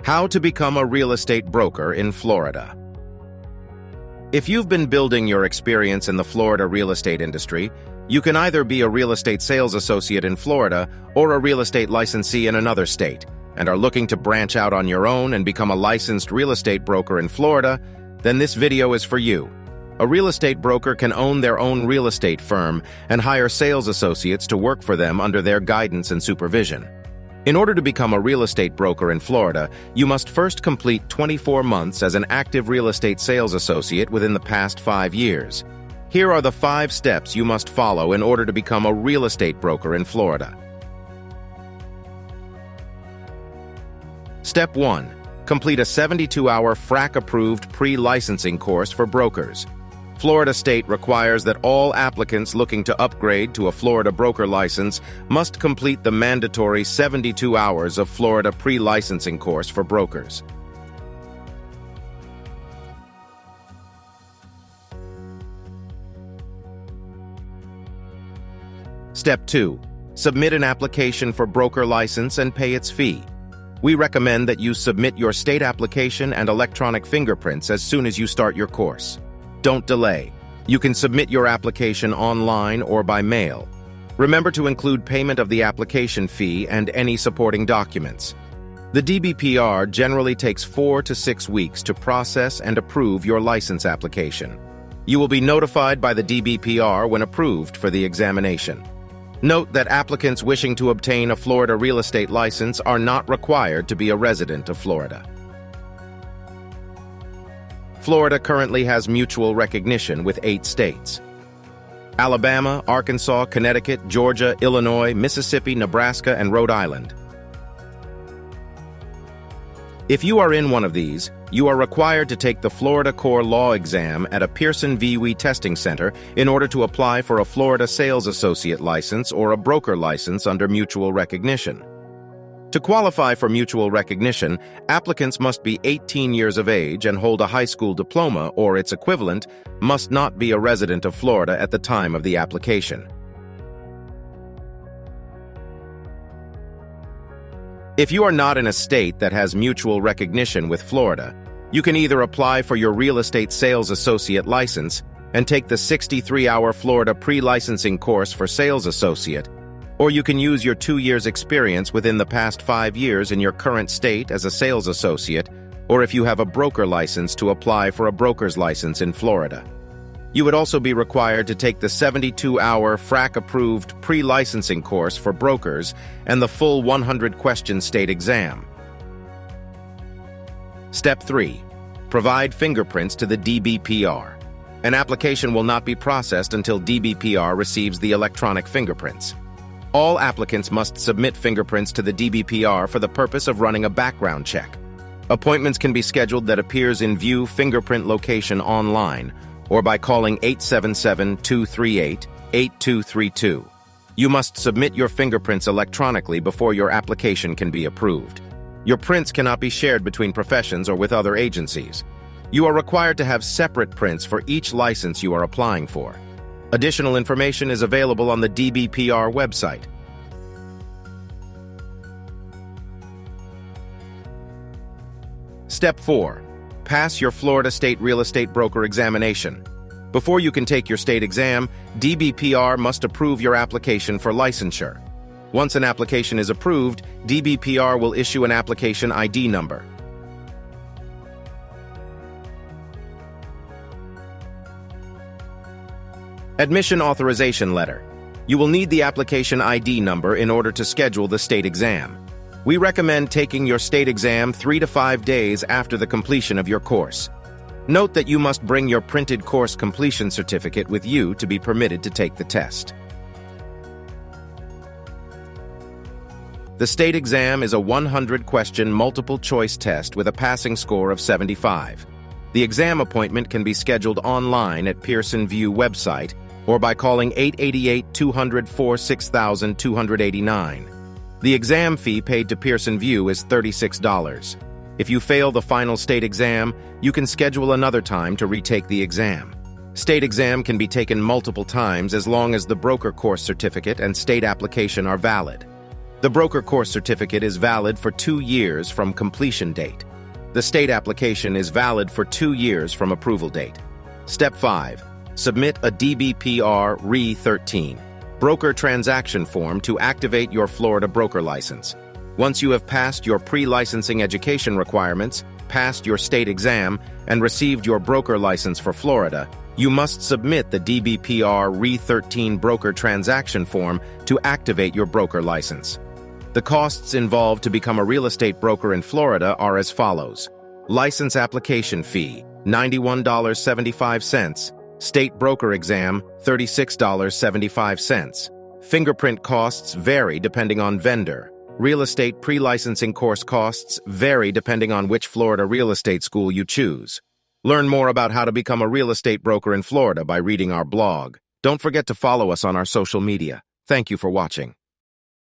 How to become a real estate broker in Florida. If you've been building your experience in the Florida real estate industry, you can either be a real estate sales associate in Florida or a real estate licensee in another state, and are looking to branch out on your own and become a licensed real estate broker in Florida, then this video is for you. A real estate broker can own their own real estate firm and hire sales associates to work for them under their guidance and supervision. In order to become a real estate broker in Florida, you must first complete 24 months as an active real estate sales associate within the past 5 years. Here are the 5 steps you must follow in order to become a real estate broker in Florida. Step 1. Complete a 72-hour FRAC-approved pre-licensing course for brokers. Florida State requires that all applicants looking to upgrade to a Florida broker license must complete the mandatory 72 hours of Florida pre-licensing course for brokers. Step 2. Submit an application for broker license and pay its fee. We recommend that you submit your state application and electronic fingerprints as soon as you start your course. Don't delay. You can submit your application online or by mail. Remember to include payment of the application fee and any supporting documents. The DBPR generally takes 4 to 6 weeks to process and approve your license application. You will be notified by the DBPR when approved for the examination. Note that applicants wishing to obtain a Florida real estate license are not required to be a resident of Florida. Florida currently has mutual recognition with 8 states: Alabama, Arkansas, Connecticut, Georgia, Illinois, Mississippi, Nebraska, and Rhode Island. If you are in one of these, you are required to take the Florida Core Law exam at a Pearson VWE testing center in order to apply for a Florida Sales Associate license or a broker license under mutual recognition. To qualify for mutual recognition, applicants must be 18 years of age and hold a high school diploma or its equivalent, must not be a resident of Florida at the time of the application. If you are not in a state that has mutual recognition with Florida, you can either apply for your real estate sales associate license and take the 63-hour Florida pre-licensing course for sales associate, or you can use your 2 years' experience within the past 5 years in your current state as a sales associate, or if you have a broker license to apply for a broker's license in Florida. You would also be required to take the 72-hour FRAC-approved pre-licensing course for brokers and the full 100-question state exam. Step 3. Provide fingerprints to the DBPR. An application will not be processed until DBPR receives the electronic fingerprints. All applicants must submit fingerprints to the DBPR for the purpose of running a background check. Appointments can be scheduled that appears in View Fingerprint Location online or by calling 877-238-8232. You must submit your fingerprints electronically before your application can be approved. Your prints cannot be shared between professions or with other agencies. You are required to have separate prints for each license you are applying for. Additional information is available on the DBPR website. Step 4. Pass your Florida State Real Estate Broker examination. Before you can take your state exam, DBPR must approve your application for licensure. Once an application is approved, DBPR will issue an application ID number. Admission authorization letter. You will need the application ID number in order to schedule the state exam. We recommend taking your state exam 3 to 5 days after the completion of your course. Note that you must bring your printed course completion certificate with you to be permitted to take the test. The state exam is a 100-question multiple-choice test with a passing score of 75. The exam appointment can be scheduled online at Pearson VWE website or by calling 888-200-46,289. The exam fee paid to Pearson VWE is $36. If you fail the final state exam, you can schedule another time to retake the exam. State exam can be taken multiple times as long as the broker course certificate and state application are valid. The broker course certificate is valid for 2 years from completion date. The state application is valid for 2 years from approval date. Step 5. Submit a DBPR RE13 broker transaction form to activate your Florida broker license. Once you have passed your pre-licensing education requirements, passed your state exam, and received your broker license for Florida, you must submit the DBPR RE13 broker transaction form to activate your broker license. The costs involved to become a real estate broker in Florida are as follows. License application fee, $91.75. State broker exam, $36.75. Fingerprint costs vary depending on vendor. Real estate pre-licensing course costs vary depending on which Florida real estate school you choose. Learn more about how to become a real estate broker in Florida by reading our blog. Don't forget to follow us on our social media. Thank you for watching.